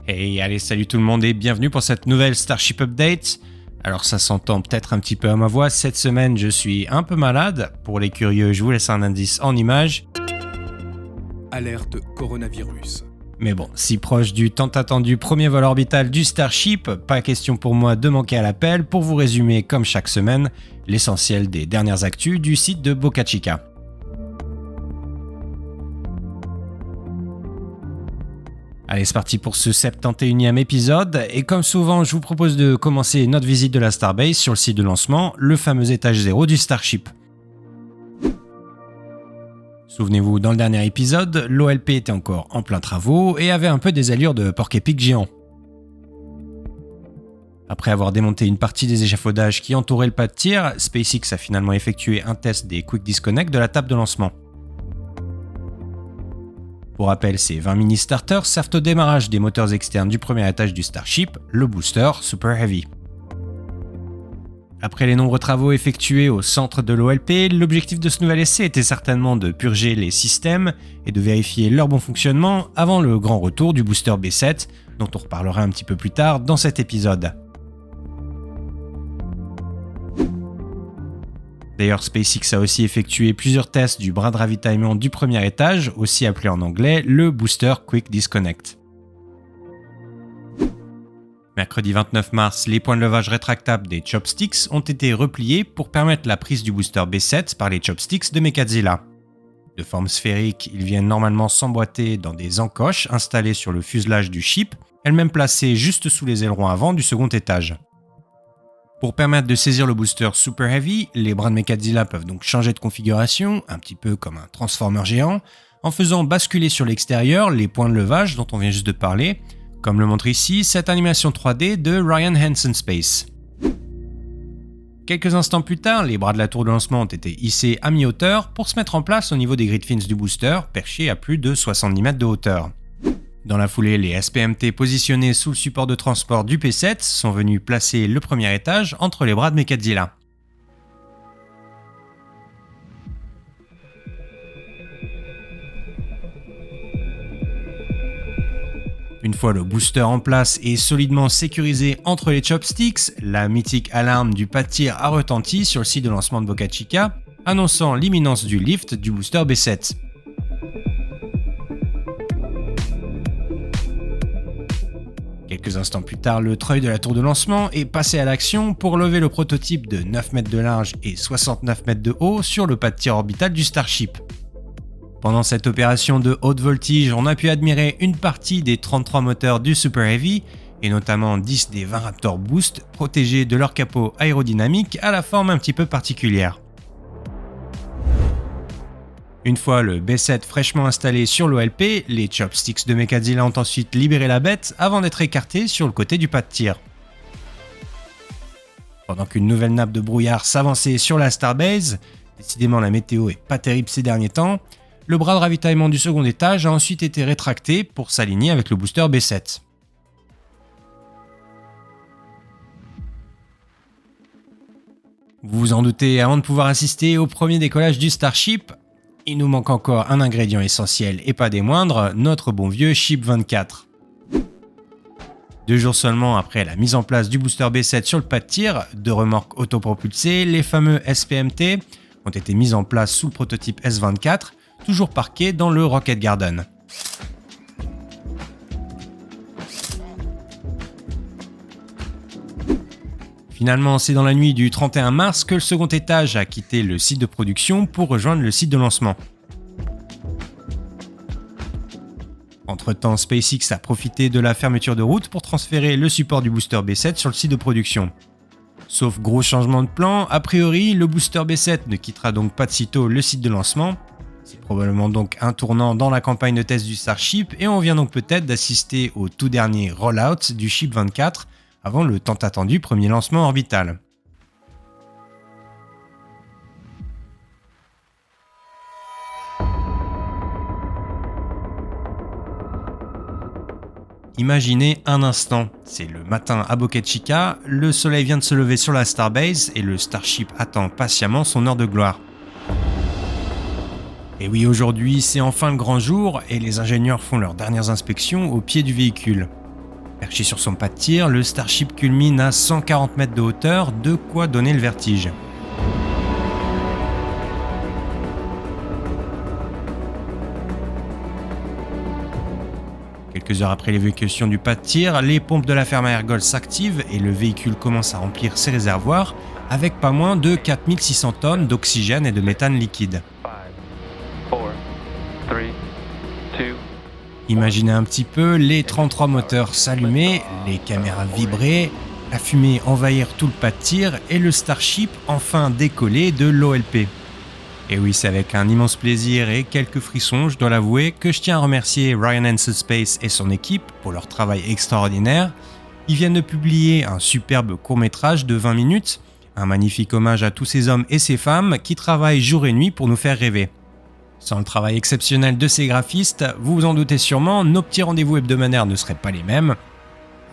Hey, allez, salut tout le monde et bienvenue pour cette nouvelle Starship Update. Alors ça s'entend peut-être un petit peu à ma voix, cette semaine je suis un peu malade. Pour les curieux, je vous laisse un indice en image. Alerte coronavirus. Mais bon, si proche du tant attendu premier vol orbital du Starship, pas question pour moi de manquer à l'appel pour vous résumer comme chaque semaine l'essentiel des dernières actus du site de Boca Chica. Allez, c'est parti pour ce 71e épisode, et comme souvent, je vous propose de commencer notre visite de la Starbase sur le site de lancement, le fameux étage 0 du Starship. Souvenez-vous, dans le dernier épisode, l'OLP était encore en plein travaux et avait un peu des allures de porc-épic géant. Après avoir démonté une partie des échafaudages qui entouraient le pas de tir, SpaceX a finalement effectué un test des Quick Disconnect de la table de lancement. Pour rappel, ces 20 mini-starters servent au démarrage des moteurs externes du premier étage du Starship, le booster Super Heavy. Après les nombreux travaux effectués au centre de l'OLP, l'objectif de ce nouvel essai était certainement de purger les systèmes et de vérifier leur bon fonctionnement avant le grand retour du booster B7, dont on reparlera un petit peu plus tard dans cet épisode. D'ailleurs, SpaceX a aussi effectué plusieurs tests du bras de ravitaillement du premier étage, aussi appelé en anglais le Booster Quick Disconnect. Mercredi 29 mars, les points de levage rétractables des chopsticks ont été repliés pour permettre la prise du booster B7 par les chopsticks de Mechazilla. De forme sphérique, ils viennent normalement s'emboîter dans des encoches installées sur le fuselage du ship, elles-mêmes placées juste sous les ailerons avant du second étage. Pour permettre de saisir le booster Super Heavy, les bras de Mechazilla peuvent donc changer de configuration, un petit peu comme un transformer géant, en faisant basculer sur l'extérieur les points de levage dont on vient juste de parler, comme le montre ici cette animation 3D de Ryan Hansen Space. Quelques instants plus tard, les bras de la tour de lancement ont été hissés à mi-hauteur pour se mettre en place au niveau des grid fins du booster, perchés à plus de 70 mètres de hauteur. Dans la foulée, les SPMT positionnés sous le support de transport du P7 sont venus placer le premier étage entre les bras de Mechazilla. Une fois le booster en place et solidement sécurisé entre les chopsticks, la mythique alarme du pas de tir a retenti sur le site de lancement de Boca Chica, annonçant l'imminence du lift du booster B7. Quelques instants plus tard, le treuil de la tour de lancement est passé à l'action pour lever le prototype de 9 mètres de large et 69 mètres de haut sur le pas de tir orbital du Starship. Pendant cette opération de haute voltige, on a pu admirer une partie des 33 moteurs du Super Heavy, et notamment 10 des 20 Raptor Boost, protégés de leur capot aérodynamique à la forme un petit peu particulière. Une fois le B7 fraîchement installé sur l'OLP, les chopsticks de Mechazilla ont ensuite libéré la bête avant d'être écartés sur le côté du pas de tir. Pendant qu'une nouvelle nappe de brouillard s'avançait sur la Starbase, décidément la météo est pas terrible ces derniers temps, le bras de ravitaillement du second étage a ensuite été rétracté pour s'aligner avec le booster B7. Vous vous en doutez, avant de pouvoir assister au premier décollage du Starship, il nous manque encore un ingrédient essentiel et pas des moindres, notre bon vieux Ship 24. 2 jours seulement après la mise en place du booster B7 sur le pas de tir, 2 remorques autopropulsées, les fameux SPMT, ont été mises en place sous le prototype S24, toujours parqués dans le Rocket Garden. Finalement, c'est dans la nuit du 31 mars que le second étage a quitté le site de production pour rejoindre le site de lancement. Entre-temps, SpaceX a profité de la fermeture de route pour transférer le support du booster B7 sur le site de production. Sauf gros changement de plan, a priori, le booster B7 ne quittera donc pas de sitôt le site de lancement. C'est probablement donc un tournant dans la campagne de test du Starship et on vient donc peut-être d'assister au tout dernier rollout du Ship 24 avant le tant attendu premier lancement orbital. Imaginez un instant, c'est le matin à Boca Chica, le soleil vient de se lever sur la Starbase et le Starship attend patiemment son heure de gloire. Et oui, aujourd'hui, c'est enfin le grand jour et les ingénieurs font leurs dernières inspections au pied du véhicule. Perché sur son pas de tir, le Starship culmine à 140 mètres de hauteur, de quoi donner le vertige. Quelques heures après l'évacuation du pas de tir, les pompes de la ferme à ergol s'activent et le véhicule commence à remplir ses réservoirs avec pas moins de 4600 tonnes d'oxygène et de méthane liquide. 5, 4, 3, 2. Imaginez un petit peu les 33 moteurs s'allumer, les caméras vibrer, la fumée envahir tout le pas de tir et le Starship enfin décoller de l'OLP. Et oui, c'est avec un immense plaisir et quelques frissons, je dois l'avouer, que je tiens à remercier Ryan Ansel Space et son équipe pour leur travail extraordinaire. Ils viennent de publier un superbe court-métrage de 20 minutes, un magnifique hommage à tous ces hommes et ces femmes qui travaillent jour et nuit pour nous faire rêver. Sans le travail exceptionnel de ces graphistes, vous vous en doutez sûrement, nos petits rendez-vous hebdomadaires ne seraient pas les mêmes.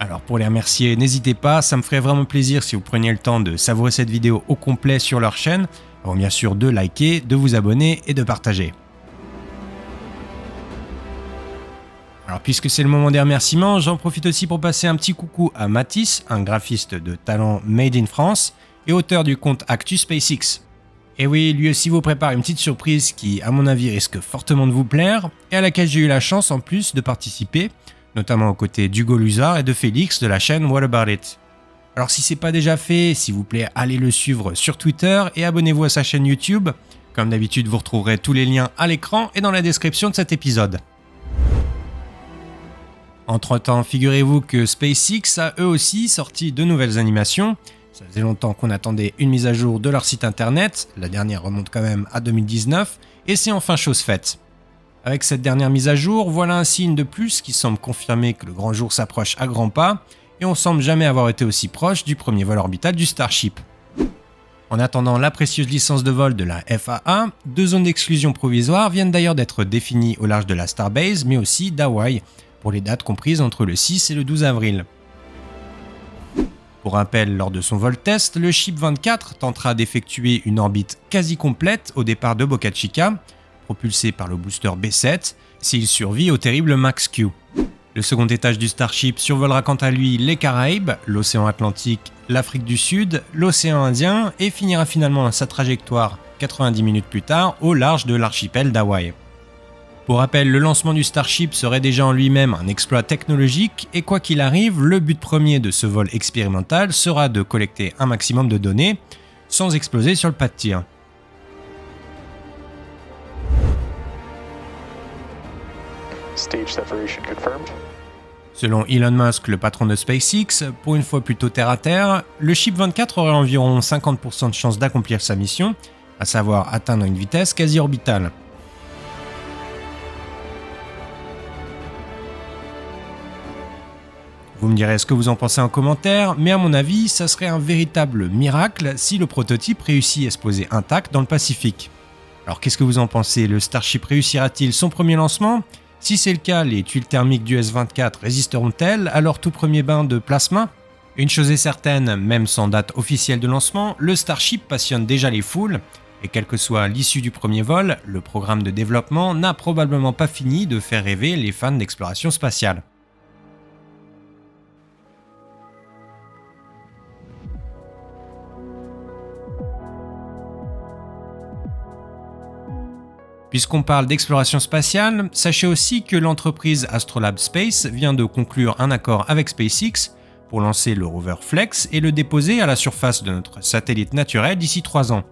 Alors pour les remercier, n'hésitez pas, ça me ferait vraiment plaisir si vous preniez le temps de savourer cette vidéo au complet sur leur chaîne, avant bien sûr de liker, de vous abonner et de partager. Alors puisque c'est le moment des remerciements, j'en profite aussi pour passer un petit coucou à Mathis, un graphiste de talent made in France et auteur du compte Actu SpaceX. Et oui, lui aussi vous prépare une petite surprise qui, à mon avis, risque fortement de vous plaire et à laquelle j'ai eu la chance en plus de participer, notamment aux côtés d'Hugo Luzard et de Félix de la chaîne What About It. Alors si c'est pas déjà fait, s'il vous plaît, allez le suivre sur Twitter et abonnez-vous à sa chaîne YouTube. Comme d'habitude, vous retrouverez tous les liens à l'écran et dans la description de cet épisode. Entre-temps, figurez-vous que SpaceX a eux aussi sorti de nouvelles animations. Ça faisait longtemps qu'on attendait une mise à jour de leur site internet, la dernière remonte quand même à 2019, et c'est enfin chose faite. Avec cette dernière mise à jour, voilà un signe de plus qui semble confirmer que le grand jour s'approche à grands pas, et on semble jamais avoir été aussi proche du premier vol orbital du Starship. En attendant la précieuse licence de vol de la FAA, 2 zones d'exclusion provisoires viennent d'ailleurs d'être définies au large de la Starbase, mais aussi d'Hawaï, pour les dates comprises entre le 6 et le 12 avril. Pour rappel, lors de son vol test, le Ship 24 tentera d'effectuer une orbite quasi complète au départ de Boca Chica, propulsé par le booster B7, s'il survit au terrible Max Q. Le second étage du Starship survolera quant à lui les Caraïbes, l'océan Atlantique, l'Afrique du Sud, l'océan Indien et finira finalement sa trajectoire 90 minutes plus tard au large de l'archipel d'Hawaï. Pour rappel, le lancement du Starship serait déjà en lui-même un exploit technologique et quoi qu'il arrive, le but premier de ce vol expérimental sera de collecter un maximum de données sans exploser sur le pas de tir. Stage separation confirmed. Selon Elon Musk, le patron de SpaceX, pour une fois plutôt terre à terre, le Ship 24 aurait environ 50% de chances d'accomplir sa mission, à savoir atteindre une vitesse quasi orbitale. Vous me direz ce que vous en pensez en commentaire, mais à mon avis, ça serait un véritable miracle si le prototype réussit à se poser intact dans le Pacifique. Alors qu'est-ce que vous en pensez? Le Starship réussira-t-il son premier lancement? Si c'est le cas, les tuiles thermiques du S-24 résisteront-elles à leur tout premier bain de plasma? Une chose est certaine, même sans date officielle de lancement, le Starship passionne déjà les foules, et quelle que soit l'issue du premier vol, le programme de développement n'a probablement pas fini de faire rêver les fans d'exploration spatiale. Puisqu'on parle d'exploration spatiale, sachez aussi que l'entreprise Astrolab Space vient de conclure un accord avec SpaceX pour lancer le rover Flex et le déposer à la surface de notre satellite naturel d'ici 3 ans.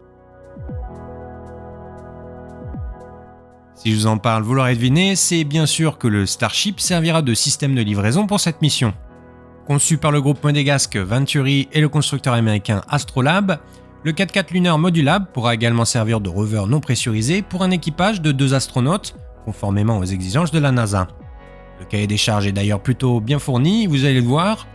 Si je vous en parle, vous l'aurez deviné, c'est bien sûr que le Starship servira de système de livraison pour cette mission. Conçu par le groupe monégasque Venturi et le constructeur américain Astrolab, le 4x4 lunaire modulable pourra également servir de rover non pressurisé pour un équipage de 2 astronautes, conformément aux exigences de la NASA. Le cahier des charges est d'ailleurs plutôt bien fourni, vous allez le voir.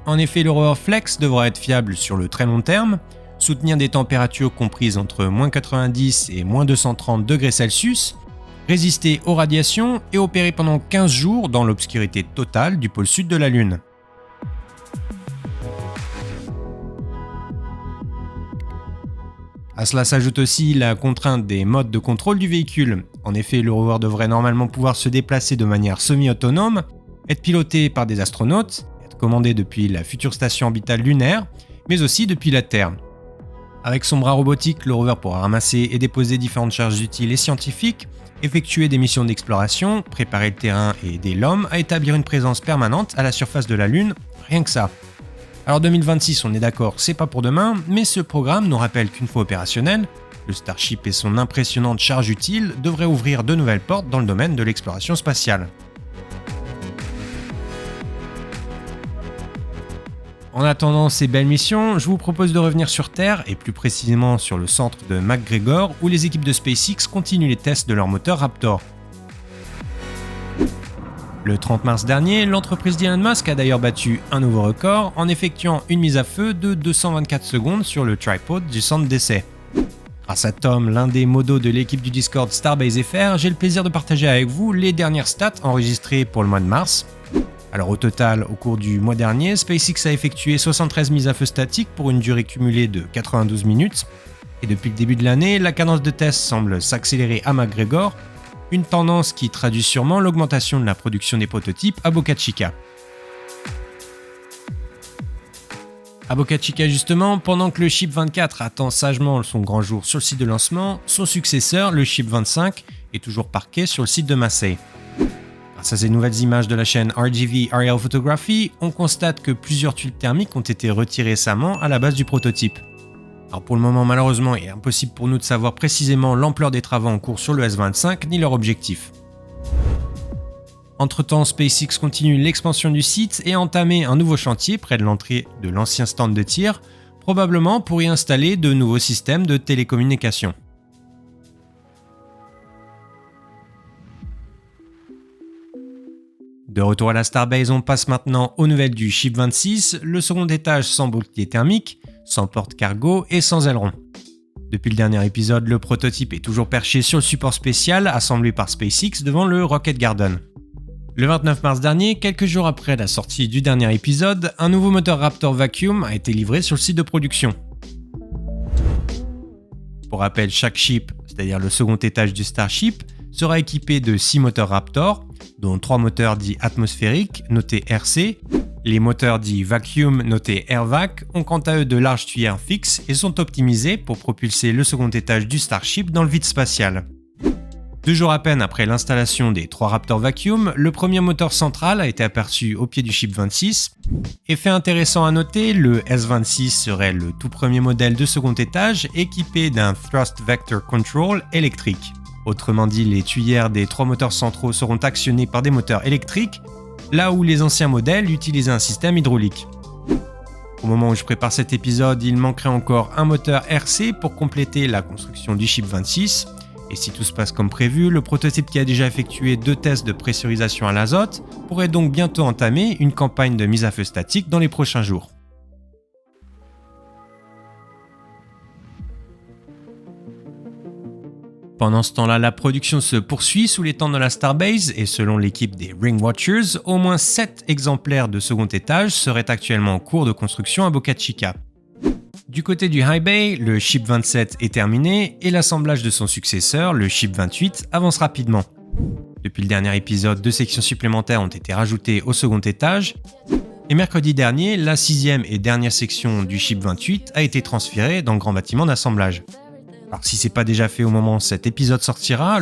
En effet, le rover Flex devra être fiable sur le très long terme, soutenir des températures comprises entre -90 et -230 degrés Celsius, résister aux radiations et opérer pendant 15 jours dans l'obscurité totale du pôle sud de la Lune. À cela s'ajoute aussi la contrainte des modes de contrôle du véhicule. En effet, le rover devrait normalement pouvoir se déplacer de manière semi-autonome, être piloté par des astronautes, commandé depuis la future station orbitale lunaire, mais aussi depuis la Terre. Avec son bras robotique, le rover pourra ramasser et déposer différentes charges utiles et scientifiques, effectuer des missions d'exploration, préparer le terrain et aider l'homme à établir une présence permanente à la surface de la Lune, rien que ça. Alors 2026, on est d'accord, c'est pas pour demain, mais ce programme nous rappelle qu'une fois opérationnel, le Starship et son impressionnante charge utile devraient ouvrir de nouvelles portes dans le domaine de l'exploration spatiale. En attendant ces belles missions, je vous propose de revenir sur Terre et plus précisément sur le centre de McGregor où les équipes de SpaceX continuent les tests de leur moteur Raptor. Le 30 mars dernier, l'entreprise d'Elon Musk a d'ailleurs battu un nouveau record en effectuant une mise à feu de 224 secondes sur le tripod du centre d'essai. Grâce à Tom, l'un des modos de l'équipe du Discord Starbase FR, j'ai le plaisir de partager avec vous les dernières stats enregistrées pour le mois de mars. Alors au total, au cours du mois dernier, SpaceX a effectué 73 mises à feu statiques pour une durée cumulée de 92 minutes. Et depuis le début de l'année, la cadence de test semble s'accélérer à McGregor, une tendance qui traduit sûrement l'augmentation de la production des prototypes à Boca Chica. À Boca Chica justement, pendant que le Ship 24 attend sagement son grand jour sur le site de lancement, son successeur, le Ship 25, est toujours parqué sur le site de Massey. Grâce à ces nouvelles images de la chaîne RGV Aerial Photography, on constate que plusieurs tuiles thermiques ont été retirées récemment à la base du prototype. Alors pour le moment, malheureusement, il est impossible pour nous de savoir précisément l'ampleur des travaux en cours sur le S25 ni leur objectif. Entre-temps, SpaceX continue l'expansion du site et a entamé un nouveau chantier près de l'entrée de l'ancien stand de tir, probablement pour y installer de nouveaux systèmes de télécommunication. De retour à la Starbase, on passe maintenant aux nouvelles du Ship 26, le second étage sans bouclier thermique, sans porte-cargo et sans aileron. Depuis le dernier épisode, le prototype est toujours perché sur le support spécial assemblé par SpaceX devant le Rocket Garden. Le 29 mars dernier, quelques jours après la sortie du dernier épisode, un nouveau moteur Raptor Vacuum a été livré sur le site de production. Pour rappel, chaque ship, c'est-à-dire le second étage du Starship, sera équipé de 6 moteurs Raptor, dont 3 moteurs dits atmosphériques, notés RC. Les moteurs dits Vacuum, notés AirVac, ont quant à eux de larges tuyères fixes et sont optimisés pour propulser le second étage du Starship dans le vide spatial. 2 jours à peine après l'installation des 3 Raptor Vacuum, le premier moteur central a été aperçu au pied du Ship 26. Effet intéressant à noter, le S26 serait le tout premier modèle de second étage équipé d'un Thrust Vector Control électrique. Autrement dit, les tuyères des 3 moteurs centraux seront actionnées par des moteurs électriques, là où les anciens modèles utilisaient un système hydraulique. Au moment où je prépare cet épisode, il manquerait encore un moteur RC pour compléter la construction du Ship 26. Et si tout se passe comme prévu, le prototype qui a déjà effectué 2 tests de pressurisation à l'azote pourrait donc bientôt entamer une campagne de mise à feu statique dans les prochains jours. Pendant ce temps-là, la production se poursuit sous les tentes de la Starbase et selon l'équipe des Ring Watchers, au moins 7 exemplaires de second étage seraient actuellement en cours de construction à Boca Chica. Du côté du High Bay, le Ship 27 est terminé et l'assemblage de son successeur, le Ship 28, avance rapidement. Depuis le dernier épisode, 2 sections supplémentaires ont été rajoutées au second étage et mercredi dernier, la 6e et dernière section du Ship 28 a été transférée dans le grand bâtiment d'assemblage. Alors si c'est pas déjà fait au moment où cet épisode sortira,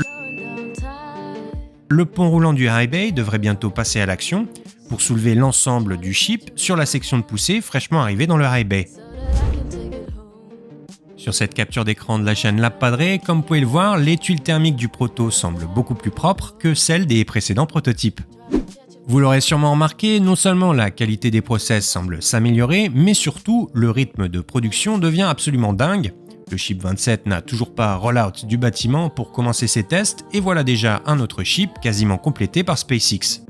le pont roulant du High Bay devrait bientôt passer à l'action pour soulever l'ensemble du ship sur la section de poussée fraîchement arrivée dans le High Bay. Sur cette capture d'écran de la chaîne Lab Padre, comme vous pouvez le voir, les tuiles thermiques du proto semblent beaucoup plus propres que celles des précédents prototypes. Vous l'aurez sûrement remarqué, non seulement la qualité des process semble s'améliorer, mais surtout le rythme de production devient absolument dingue. Le Ship 27 n'a toujours pas roll-out du bâtiment pour commencer ses tests et voilà déjà un autre ship quasiment complété par SpaceX.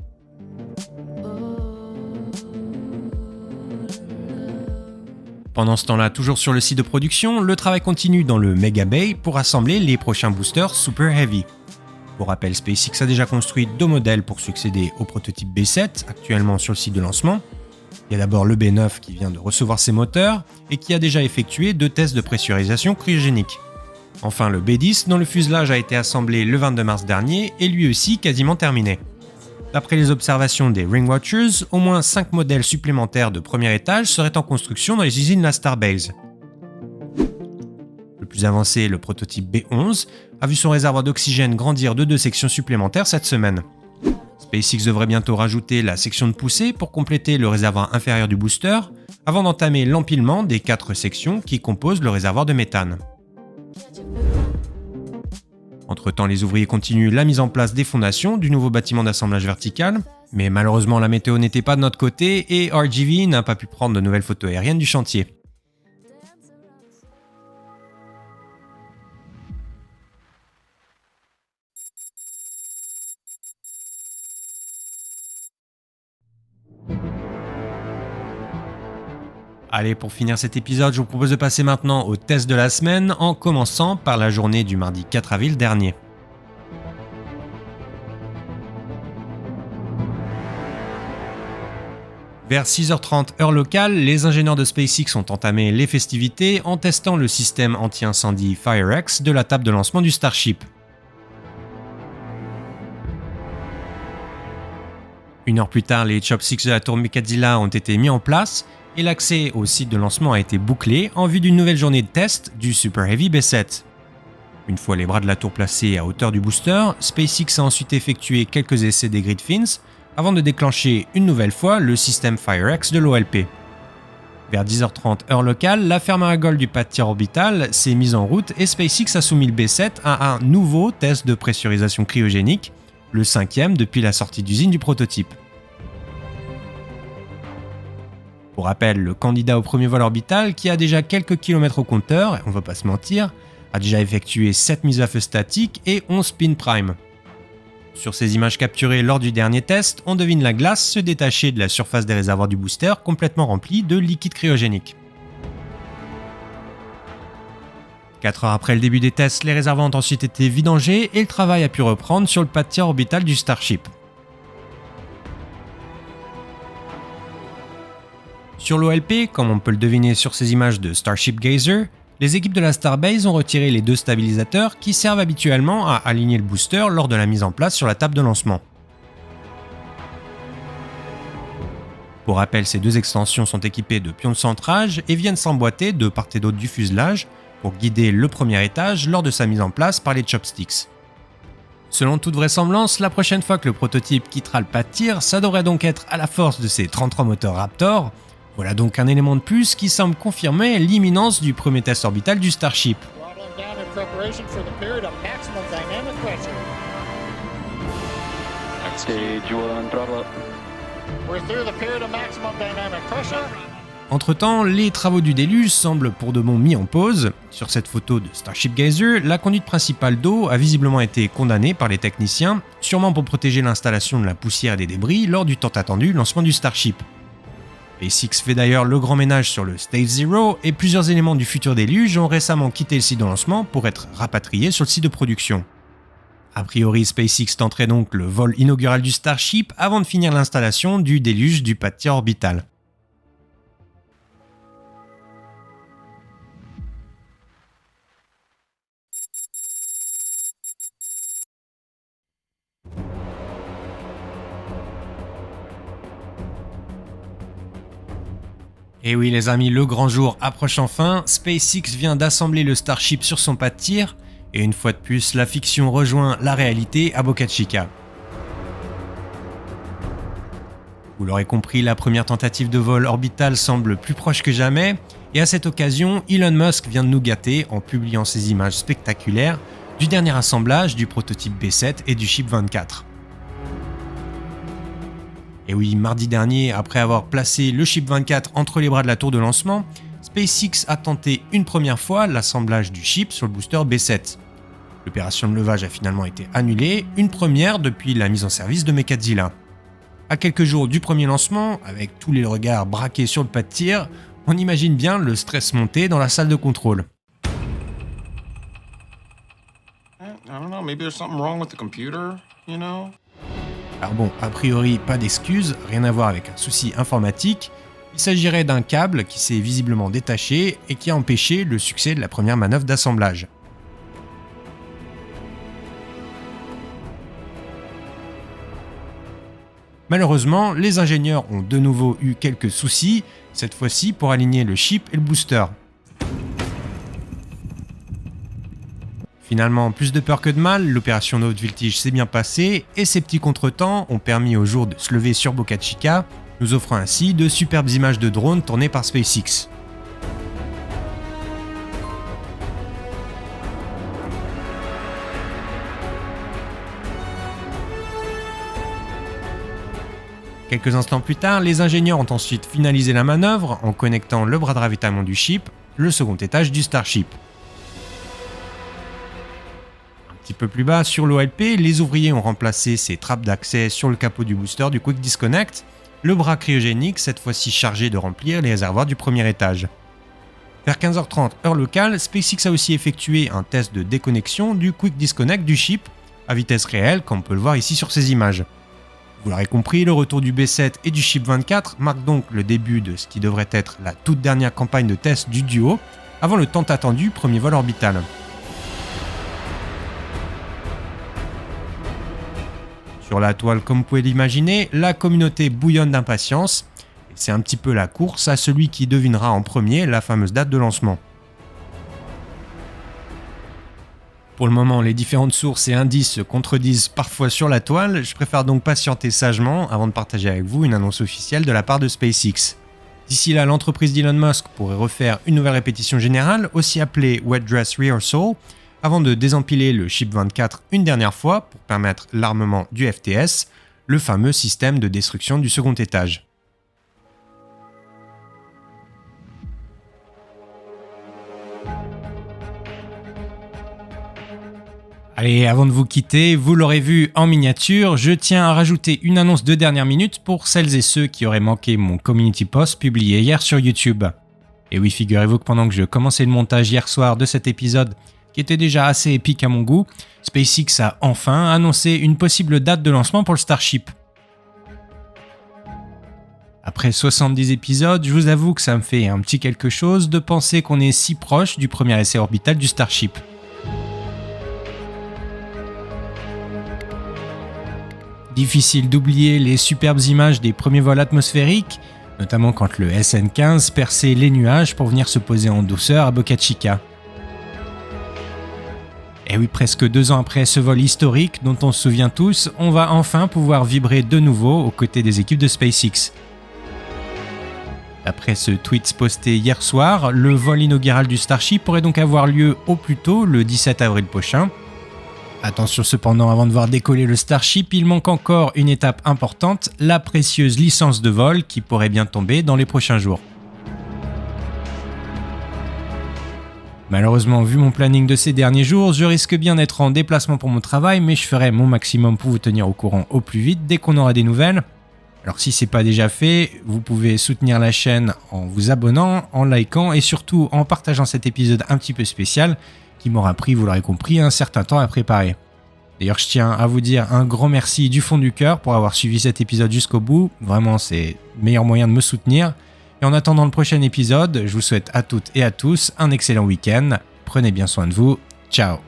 Pendant ce temps-là, toujours sur le site de production, le travail continue dans le Mega Bay pour assembler les prochains boosters Super Heavy. Pour rappel, SpaceX a déjà construit 2 modèles pour succéder au prototype B7, actuellement sur le site de lancement. Il y a d'abord le B9 qui vient de recevoir ses moteurs et qui a déjà effectué 2 tests de pressurisation cryogénique. Enfin le B10 dont le fuselage a été assemblé le 22 mars dernier est lui aussi quasiment terminé. D'après les observations des Ring Watchers, au moins 5 modèles supplémentaires de premier étage seraient en construction dans les usines de la Starbase. Le plus avancé, le prototype B11, a vu son réservoir d'oxygène grandir de 2 sections supplémentaires cette semaine. SpaceX devrait bientôt rajouter la section de poussée pour compléter le réservoir inférieur du booster, avant d'entamer l'empilement des 4 sections qui composent le réservoir de méthane. Entre-temps, les ouvriers continuent la mise en place des fondations du nouveau bâtiment d'assemblage vertical, mais malheureusement la météo n'était pas de notre côté et RGV n'a pas pu prendre de nouvelles photos aériennes du chantier. Allez, pour finir cet épisode, je vous propose de passer maintenant au test de la semaine, en commençant par la journée du mardi 4 avril dernier. Vers 6h30 heure locale, les ingénieurs de SpaceX ont entamé les festivités en testant le système anti-incendie FireX de la table de lancement du Starship. Une heure plus tard, les chopsticks de la tour Mekadzilla ont été mis en place et l'accès au site de lancement a été bouclé en vue d'une nouvelle journée de test du Super Heavy B7. Une fois les bras de la tour placés à hauteur du booster, SpaceX a ensuite effectué quelques essais des grid fins avant de déclencher une nouvelle fois le système FireX de l'OLP. Vers 10h30 heure locale, la ferme à Argol du pad tir orbital s'est mise en route et SpaceX a soumis le B7 à un nouveau test de pressurisation cryogénique, le 5e depuis la sortie d'usine du prototype. Pour rappel, le candidat au premier vol orbital, qui a déjà quelques kilomètres au compteur, on va pas se mentir, a déjà effectué 7 mises à feu statiques et 11 spin prime. Sur ces images capturées lors du dernier test, on devine la glace se détacher de la surface des réservoirs du booster complètement remplis de liquide cryogénique. 4 heures après le début des tests, les réservoirs ont ensuite été vidangés et le travail a pu reprendre sur le pad tir orbital du Starship. Sur l'OLP, comme on peut le deviner sur ces images de Starship Gazer, les équipes de la Starbase ont retiré les 2 stabilisateurs qui servent habituellement à aligner le booster lors de la mise en place sur la table de lancement. Pour rappel, ces 2 extensions sont équipées de pions de centrage et viennent s'emboîter de part et d'autre du fuselage pour guider le premier étage lors de sa mise en place par les chopsticks. Selon toute vraisemblance, la prochaine fois que le prototype quittera le pad tir, ça devrait donc être à la force de ses 33 moteurs Raptor. Voilà donc un élément de plus qui semble confirmer l'imminence du premier test orbital du Starship. Stage 1, throttle up. Entre-temps, les travaux du déluge semblent pour de bon mis en pause. Sur cette photo de Starship Gazer, la conduite principale d'eau a visiblement été condamnée par les techniciens, sûrement pour protéger l'installation de la poussière et des débris lors du tant attendu lancement du Starship. SpaceX fait d'ailleurs le grand ménage sur le Stage 0 et plusieurs éléments du futur déluge ont récemment quitté le site de lancement pour être rapatriés sur le site de production. A priori, SpaceX tenterait donc le vol inaugural du Starship avant de finir l'installation du déluge du pad tir orbital. Et oui les amis, le grand jour approche enfin, SpaceX vient d'assembler le Starship sur son pas de tir, et une fois de plus, la fiction rejoint la réalité à Boca Chica. Vous l'aurez compris, la première tentative de vol orbital semble plus proche que jamais, et à cette occasion, Elon Musk vient de nous gâter en publiant ces images spectaculaires du dernier assemblage du prototype B7 et du Ship 24. Et oui, mardi dernier, après avoir placé le Ship 24 entre les bras de la tour de lancement, SpaceX a tenté une première fois l'assemblage du Ship sur le booster B7. L'opération de levage a finalement été annulée, une première depuis la mise en service de Mekadzilla. À quelques jours du premier lancement, avec tous les regards braqués sur le pas de tir, on imagine bien le stress monter dans la salle de contrôle. Alors bon, a priori pas d'excuses, rien à voir avec un souci informatique, il s'agirait d'un câble qui s'est visiblement détaché et qui a empêché le succès de la première manœuvre d'assemblage. Malheureusement, les ingénieurs ont de nouveau eu quelques soucis, cette fois-ci pour aligner le ship et le booster. Finalement, plus de peur que de mal, l'opération de haute voltige s'est bien passée et ces petits contretemps ont permis au jour de se lever sur Boca Chica, nous offrant ainsi de superbes images de drones tournées par SpaceX. Quelques instants plus tard, les ingénieurs ont ensuite finalisé la manœuvre en connectant le bras de ravitaillement du ship, le second étage du Starship. Un petit peu plus bas, sur l'OLP, les ouvriers ont remplacé ces trappes d'accès sur le capot du booster du Quick Disconnect, le bras cryogénique cette fois-ci chargé de remplir les réservoirs du premier étage. Vers 15h30 heure locale, SpaceX a aussi effectué un test de déconnexion du Quick Disconnect du ship, à vitesse réelle comme on peut le voir ici sur ces images. Vous l'aurez compris, le retour du B7 et du Ship 24 marque donc le début de ce qui devrait être la toute dernière campagne de test du duo, avant le tant attendu premier vol orbital. Sur la toile, comme vous pouvez l'imaginer, la communauté bouillonne d'impatience, et c'est un petit peu la course à celui qui devinera en premier la fameuse date de lancement. Pour le moment, les différentes sources et indices se contredisent parfois sur la toile, je préfère donc patienter sagement avant de partager avec vous une annonce officielle de la part de SpaceX. D'ici là, l'entreprise d'Elon Musk pourrait refaire une nouvelle répétition générale, aussi appelée Wet Dress Rehearsal, avant de désempiler le Ship 24 une dernière fois pour permettre l'armement du FTS, le fameux système de destruction du second étage. Allez, avant de vous quitter, vous l'aurez vu en miniature, je tiens à rajouter une annonce de dernière minute pour celles et ceux qui auraient manqué mon community post publié hier sur YouTube. Et oui, figurez-vous que pendant que je commençais le montage hier soir de cet épisode, qui était déjà assez épique à mon goût, SpaceX a enfin annoncé une possible date de lancement pour le Starship. Après 70 épisodes, je vous avoue que ça me fait un petit quelque chose de penser qu'on est si proche du premier essai orbital du Starship. Difficile d'oublier les superbes images des premiers vols atmosphériques, notamment quand le SN15 perçait les nuages pour venir se poser en douceur à Boca Chica. Et oui, presque 2 ans après ce vol historique dont on se souvient tous, on va enfin pouvoir vibrer de nouveau aux côtés des équipes de SpaceX. Après ce tweet posté hier soir, le vol inaugural du Starship pourrait donc avoir lieu au plus tôt le 17 avril prochain. Attention cependant, avant de voir décoller le Starship, il manque encore une étape importante, la précieuse licence de vol qui pourrait bien tomber dans les prochains jours. Malheureusement, vu mon planning de ces derniers jours, je risque bien d'être en déplacement pour mon travail, mais je ferai mon maximum pour vous tenir au courant au plus vite dès qu'on aura des nouvelles. Alors si c'est pas déjà fait, vous pouvez soutenir la chaîne en vous abonnant, en likant et surtout en partageant cet épisode un petit peu spécial qui m'aura pris, vous l'aurez compris, un certain temps à préparer. D'ailleurs, je tiens à vous dire un grand merci du fond du cœur pour avoir suivi cet épisode jusqu'au bout. Vraiment, c'est le meilleur moyen de me soutenir. Et en attendant le prochain épisode, je vous souhaite à toutes et à tous un excellent week-end. Prenez bien soin de vous. Ciao.